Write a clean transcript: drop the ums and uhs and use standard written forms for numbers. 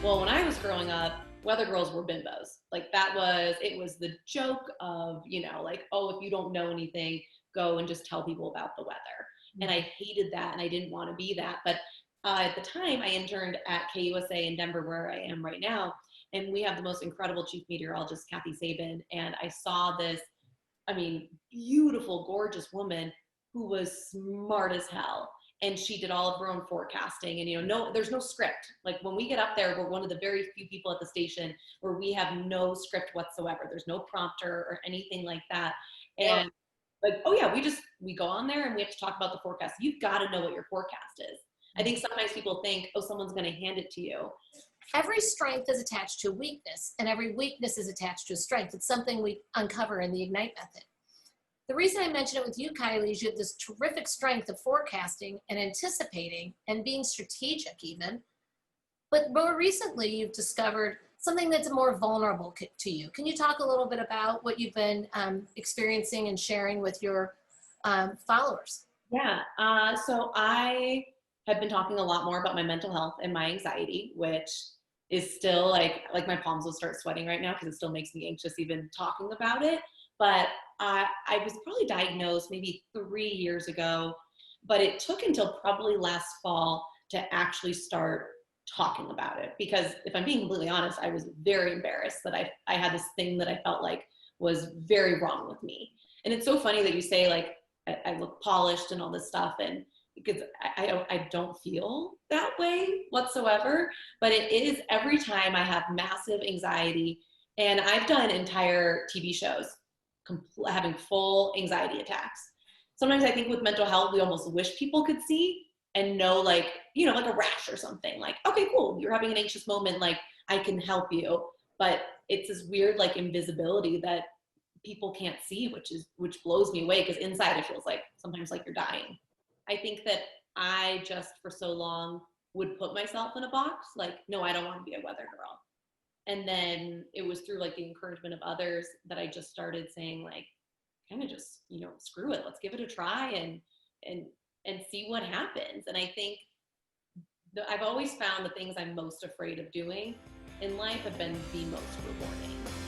Well, when I was growing up, weather girls were bimbos. Like it was the joke of, like, oh, if you don't know anything, go and just tell people about the weather. And I hated that and I didn't want to be that. But at the time, I interned at KUSA in Denver, where I am right now. And we have the most incredible chief meteorologist, Kathy Sabin. And I saw this, beautiful, gorgeous woman who was smart as hell. And she did all of her own forecasting. And, there's no script. Like when we get up there, we're one of the very few people at the station where we have no script whatsoever. There's no prompter or anything like that. And like, oh yeah, we go on there and we have to talk about the forecast. You've got to know what your forecast is. I think sometimes people think, oh, someone's going to hand it to you. Every strength is attached to a weakness, and every weakness is attached to a strength. It's something we uncover in the Ignite method. The reason I mention it with you, Kylie, is you have this terrific strength of forecasting and anticipating and being strategic even. But more recently, you've discovered something that's more vulnerable to you. Can you talk a little bit about what you've been experiencing and sharing with your followers? Yeah, so I have been talking a lot more about my mental health and my anxiety, which is still like my palms will start sweating right now because it still makes me anxious even talking about it. But I was probably diagnosed maybe 3 years ago, but it took until probably last fall to actually start talking about it. Because if I'm being completely honest, I was very embarrassed that I had this thing that I felt like was very wrong with me. And it's so funny that you say like, I look polished and all this stuff, and because I don't feel that way whatsoever, but it is every time I have massive anxiety, and I've done entire TV shows having full anxiety attacks. Sometimes I think with mental health, we almost wish people could see and know, like, like a rash or something, like, okay, cool, you're having an anxious moment, like I can help you. But it's this weird like invisibility that people can't see, which blows me away, because inside it feels like sometimes like you're dying. I think that I just for so long would put myself in a box, like, no, I don't want to be a weather girl. And then it was through like the encouragement of others that I just started saying, like, kind of just, screw it, let's give it a try and see what happens. And I think I've always found the things I'm most afraid of doing in life have been the most rewarding.